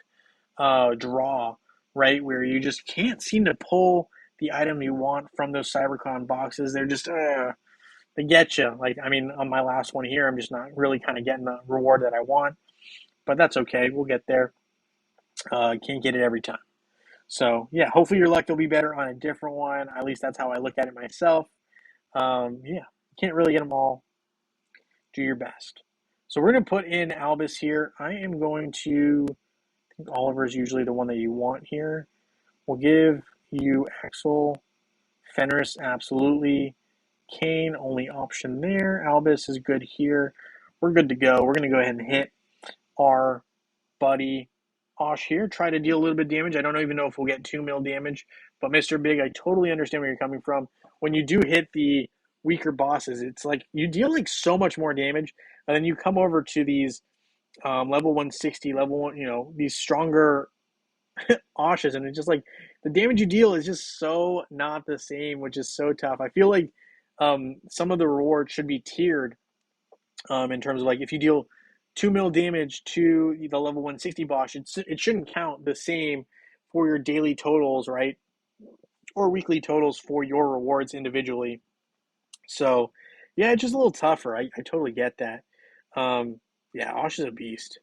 draw, right? Where you just can't seem to pull the item you want from those CyberCon boxes. They're just, they get you. Like, I mean, on my last one here, I'm just not really kind of getting the reward that I want, but that's okay. We'll get there. Can't get it every time. So, yeah, hopefully your luck will be better on a different one. At least that's how I look at it myself. Yeah, can't really get them all. Do your best. So we're going to put in Albus here. I am going to, I think Oliver is usually the one that you want here. We'll give you Axel. Fenris, absolutely. Kane, only option there. Albus is good here. we're good to go. We're going to go ahead and hit our buddy Osh here. Try to deal a little bit of damage. I don't even know if we'll get 2 mil damage, but Mr. Big, I totally understand where you're coming from. When you do hit the weaker bosses, it's like you deal like so much more damage, and then you come over to these level 160, level 1, these stronger Oshes, and it's just like the damage you deal is just so not the same, which is so tough. I feel like some of the rewards should be tiered in terms of like if you deal 2 mil damage to the level 160 boss, it shouldn't count the same for your daily totals, right? Or weekly totals for your rewards individually. So, yeah, it's just a little tougher. I totally get that. Yeah, Osh is a beast.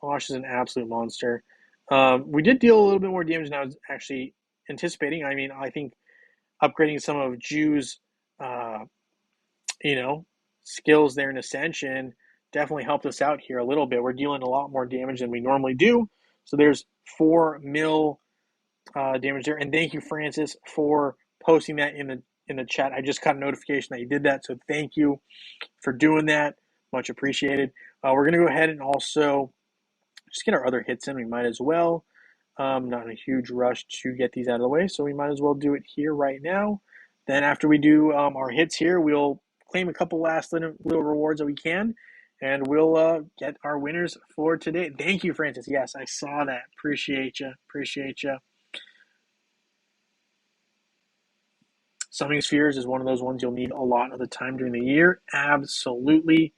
Osh is an absolute monster. We did deal a little bit more damage than I was actually anticipating. I mean, I think upgrading some of Jew's, uh, you know, skills there in Ascension definitely helped us out here a little bit. We're dealing a lot more damage than we normally do. So there's 4 mil damage there. And thank you, Francis, for posting that in the chat. I just got a notification that you did that, so thank you for doing that. Much appreciated. We're going to go ahead and also just get our other hits in. We might as well. Not in a huge rush to get these out of the way, so we might as well do it here right now. Then after we do our hits here, we'll claim a couple last little rewards that we can, and we'll get our winners for today. Thank you, Francis. Yes, I saw that. Appreciate you. Appreciate you. Summoning spheres is one of those ones you'll need a lot of the time during the year. Absolutely.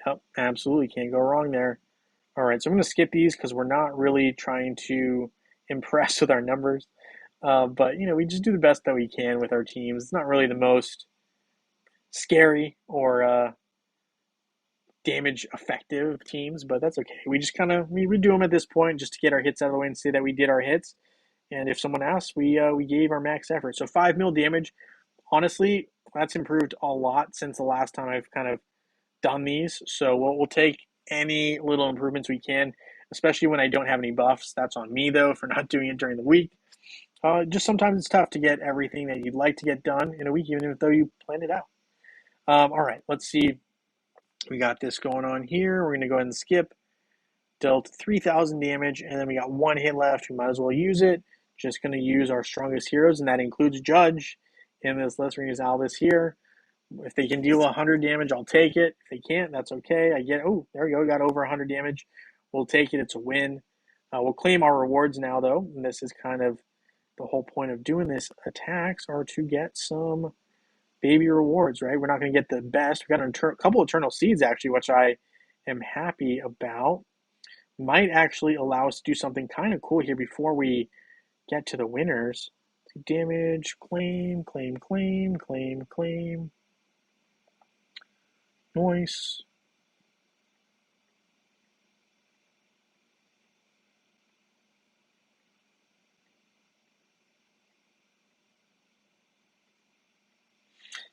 Yep, absolutely. Can't go wrong there. All right, so I'm going to skip these because we're not really trying to impress with our numbers. But, we just do the best that we can with our teams. It's not really the most scary or damage effective teams, but that's okay. We just kind of we redo them at this point just to get our hits out of the way and say that we did our hits. And if someone asks, we gave our max effort. So 5 mil damage. Honestly, that's improved a lot since the last time I've kind of done these. So we'll take any little improvements we can, especially when I don't have any buffs. That's on me, though, for not doing it during the week. Just sometimes it's tough to get everything that you'd like to get done in a week, even though you planned it out. All right, let's see. We got this going on here. We're going to go ahead and skip. Dealt 3,000 damage, and then we got 1 hit left. We might as well use it. Just going to use our strongest heroes, and that includes Judge in this list. We're going to use Albus here. If they can deal 100 damage, I'll take it. If they can't, that's okay. There we go. We got over 100 damage. We'll take it. It's a win. We'll claim our rewards now, though. And this is kind of the whole point of doing this. Attacks are to get some baby rewards, right? We're not going to get the best. We got a couple Eternal Seeds, actually, which I am happy about. Might actually allow us to do something kind of cool here before we get to the winners. Damage, claim, claim, claim, claim, claim. Nice.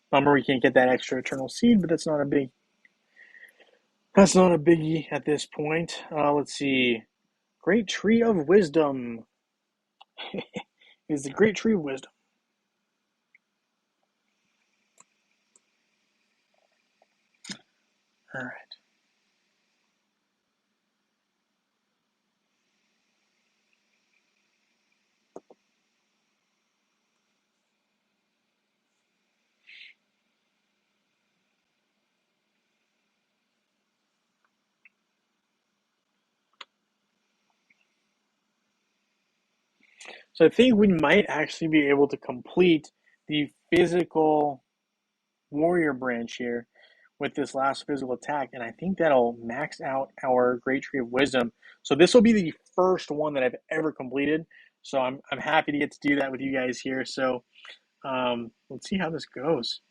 Bummer we can't get that extra Eternal Seed, but that's not a biggie at this point. Let's see. Great Tree of Wisdom. Is the Great Tree of Wisdom. All right. So I think we might actually be able to complete the physical warrior branch here with this last physical attack, and I think that'll max out our Great Tree of Wisdom. So this will be the first one that I've ever completed. So I'm happy to get to do that with you guys here. So let's see how this goes.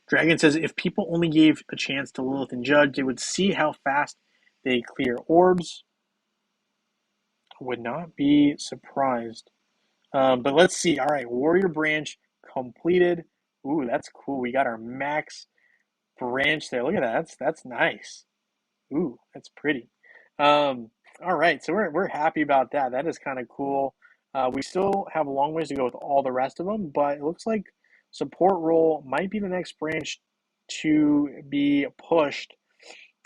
Dragon says if people only gave a chance to Lilith and Judge, they would see how fast they clear orbs. Would not be surprised. But let's see. All right, Warrior Branch completed. Ooh, that's cool. We got our max branch there. Look at that. That's nice. Ooh, that's pretty. All right, so we're happy about that. That is kind of cool. We still have a long ways to go with all the rest of them, but it looks like support role might be the next branch to be pushed,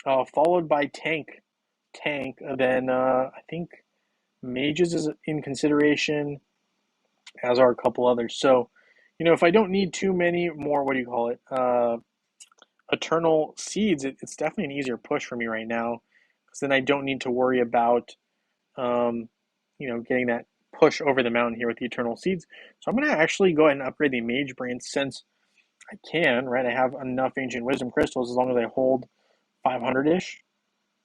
followed by tank. Then I think mages is in consideration, as are a couple others. So, if I don't need too many more, what do you call it? Eternal seeds, it's definitely an easier push for me right now, because then I don't need to worry about, um, getting that push over the mountain here with the eternal seeds. So I'm going to actually go ahead and upgrade the mage brain since I can, right? I have enough ancient wisdom crystals as long as I hold 500-ish,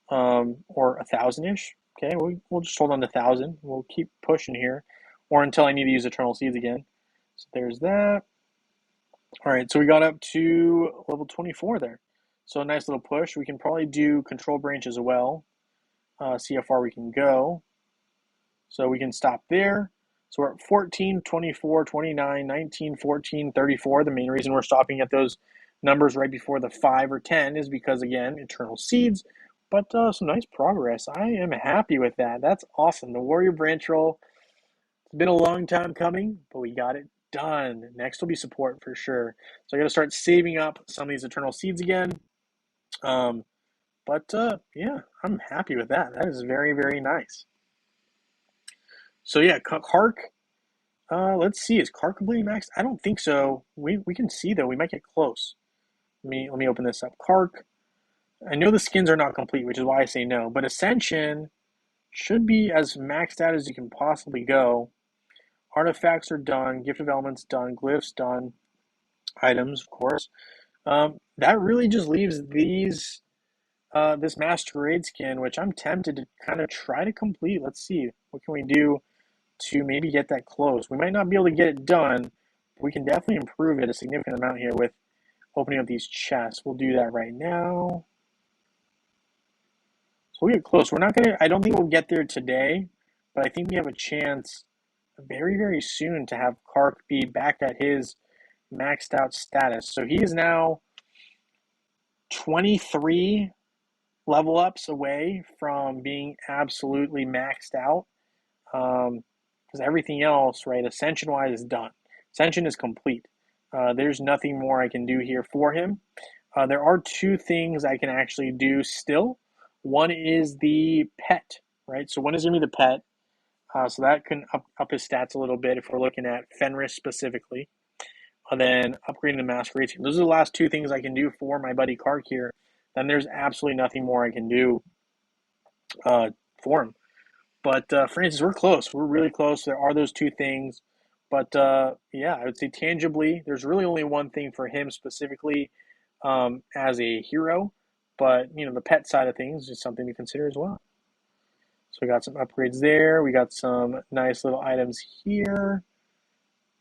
or 1,000-ish. Okay, we'll just hold on to 1,000. We'll keep pushing here, or until I need to use eternal seeds again. So there's that. All right, so we got up to level 24 there. So a nice little push. We can probably do control branch as well. See how far we can go. So we can stop there. So we're at 14, 24, 29, 19, 14, 34. The main reason we're stopping at those numbers right before the 5 or 10 is because, again, eternal seeds. But some nice progress. I am happy with that. That's awesome. The warrior branch roll, it's been a long time coming, but we got it done. Next will be support for sure. So I got to start saving up some of these eternal seeds again. But yeah, I'm happy with that. That is very, very nice. So yeah, Kark. Let's see. Is Kark completely maxed? I don't think so. We can see though. We might get close. Let me open this up. Kark. I know the skins are not complete, which is why I say no. But Ascension should be as maxed out as you can possibly go. Artifacts are done. Gift of Elements done. Glyphs done. Items, of course. That really just leaves this Masquerade skin, which I'm tempted to kind of try to complete. Let's see. What can we do to maybe get that close? We might not be able to get it done, but we can definitely improve it a significant amount here with opening up these chests. We'll do that right now. So we get close. We're not gonna, I don't think we'll get there today, but I think we have a chance very, very soon to have Kark be back at his maxed out status. So he is now 23 level ups away from being absolutely maxed out. Because everything else, right, Ascension wise, is done. Ascension is complete. There's nothing more I can do here for him. There are two things I can actually do still. One is the pet, right? So one is going to be the pet. So that can up his stats a little bit if we're looking at Fenris specifically. And then upgrading the Masquerade team. Those are the last two things I can do for my buddy Kark here. Then there's absolutely nothing more I can do for him. But Francis, we're close. We're really close. There are those two things. But yeah, I would say tangibly, there's really only one thing for him specifically as a hero. But, the pet side of things is something to consider as well. So we got some upgrades there. We got some nice little items here.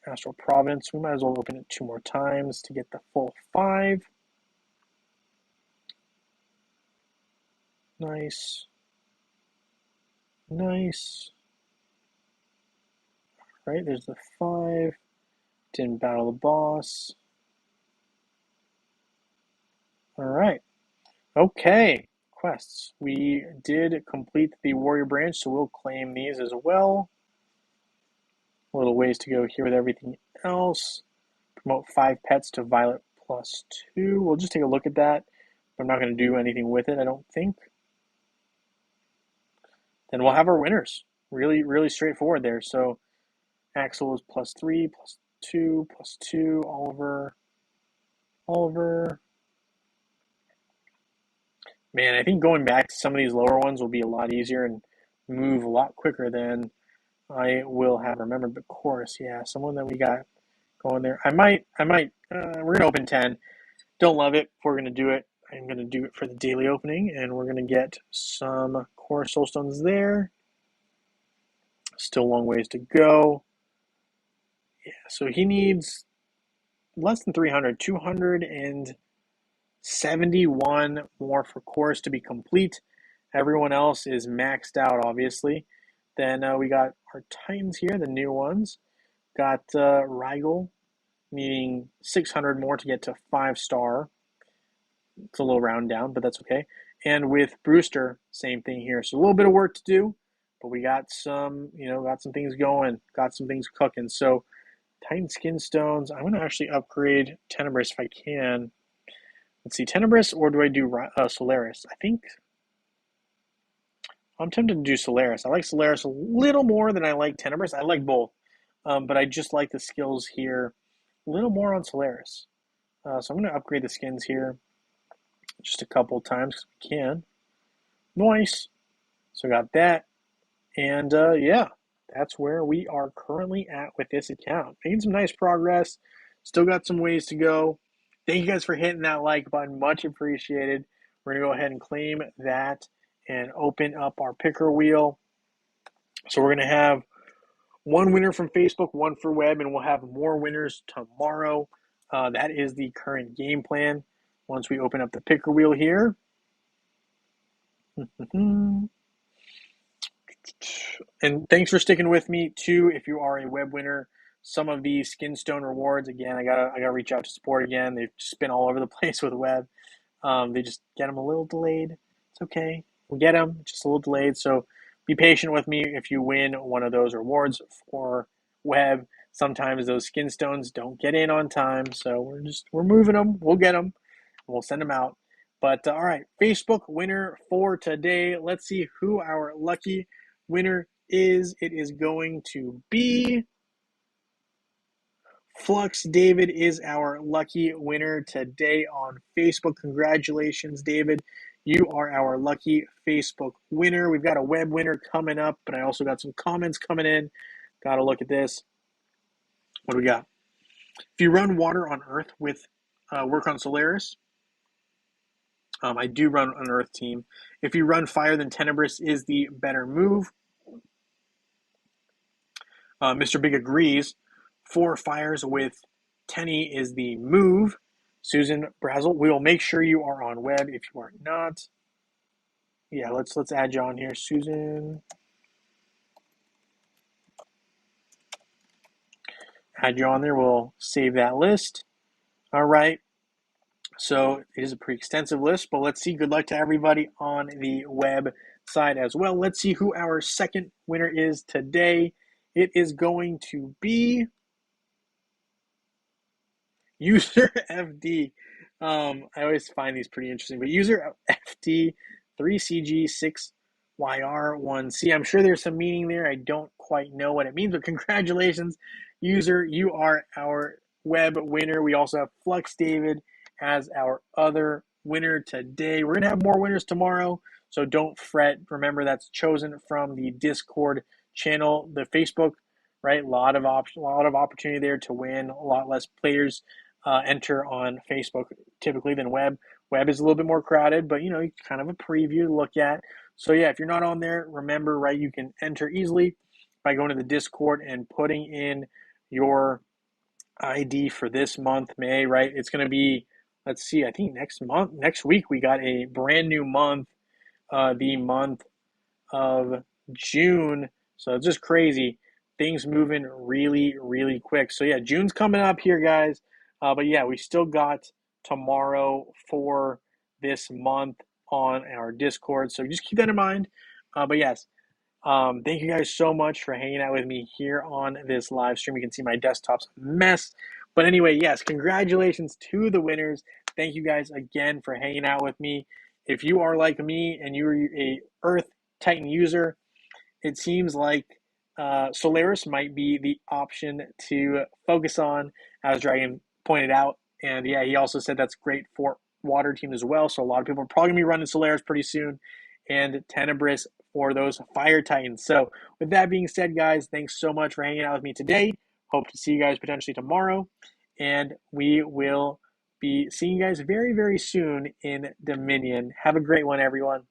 Astral Province. We might as well open it 2 more times to get the full 5. Nice. Nice. All right, there's the 5. Didn't battle the boss. All right. Okay. Quests. We did complete the warrior branch, so we'll claim these as well. A little ways to go here with everything else. Promote 5 pets to Violet +2. We'll just take a look at that. I'm not going to do anything with it, I don't think. Then we'll have our winners. Really, really straightforward there. So Axel is +3, +2, +2. Oliver. Man, I think going back to some of these lower ones will be a lot easier and move a lot quicker than I will have remembered. But Chorus, yeah, someone that we got going there. We're gonna open 10. Don't love it. We're gonna do it. I'm gonna do it for the daily opening, and we're gonna get some Core Soulstones there. Still a long ways to go. Yeah, so he needs less than 300, 271 more for Chorus to be complete. Everyone else is maxed out, obviously. Then we got our Titans here, the new ones. Got Rigel needing 600 more to get to 5-star. It's a little round down, but that's okay. And with Brewster, same thing here. So a little bit of work to do, but we got some things going, got some things cooking. So Titan Skin Stones, I'm going to actually upgrade Tenebris if I can. Let's see, Tenebris, or do I do Solaris? I think I'm tempted to do Solaris. I like Solaris a little more than I like Tenebris. I like both, but I just like the skills here a little more on Solaris. So I'm going to upgrade the skins here just a couple times because we can. Nice. So got that. And yeah, that's where we are currently at with this account. Making some nice progress. Still got some ways to go. Thank you guys for hitting that like button. Much appreciated. We're going to go ahead and claim that and open up our picker wheel. So we're going to have one winner from Facebook, one for web, and we'll have more winners tomorrow. That is the current game plan. Once we open up the picker wheel here. And thanks for sticking with me too. If you are a web winner, some of these skin stone rewards, again, I gotta reach out to support again. They've just been all over the place with web. They just get them a little delayed. It's okay. We'll get them just a little delayed. So be patient with me if you win one of those rewards for web. Sometimes those skin stones don't get in on time, so we're moving them. We'll get them. We'll send them out. But all right, Facebook winner for today. Let's see who our lucky winner is. It is going to be Flux David is our lucky winner today on Facebook. Congratulations, David. You are our lucky Facebook winner. We've got a web winner coming up, but I also got some comments coming in. Got to look at this. What do we got? If you run water on Earth with work on Solaris, I do run an Earth team. If you run fire, then Tenebris is the better move. Mr. Big agrees. 4 fires with Tenny is the move. Susan Brazel, we will make sure you are on web if you are not. Yeah, let's add you on here, Susan. Add you on there. We'll save that list. All right. So it is a pretty extensive list, but let's see. Good luck to everybody on the web side as well. Let's see who our second winner is today. It is going to be User FD. I always find these pretty interesting, but User FD 3CG6YR1C. I'm sure there's some meaning there. I don't quite know what it means, but congratulations, User. You are our web winner. We also have Flux David as our other winner today. We're going to have more winners tomorrow, so don't fret. Remember, that's chosen from the Discord channel, the Facebook, right? A lot of opportunity there to win. A lot less players enter on Facebook typically than web. Web is a little bit more crowded, but kind of a preview to look at. So yeah, if you're not on there, remember, right, you can enter easily by going to the Discord and putting in your ID for this month, May, right? It's going to be, let's see, I think next week, we got a brand new month, the month of June. So it's just crazy. Things moving really, really quick. So yeah, June's coming up here, guys. But yeah, we still got tomorrow for this month on our Discord. So just keep that in mind. But yes, thank you guys so much for hanging out with me here on this live stream. You can see my desktop's a mess. But anyway, yes, congratulations to the winners. Thank you guys again for hanging out with me. If you are like me and you're a Earth Titan user, it seems like Solaris might be the option to focus on, as Dragon pointed out. And yeah, he also said that's great for water team as well. So a lot of people are probably going to be running Solaris pretty soon, and Tenebris for those fire titans. So with that being said, guys, thanks so much for hanging out with me today. Hope to see you guys potentially tomorrow, and we will be seeing you guys very, very soon in Dominion. Have a great one, everyone.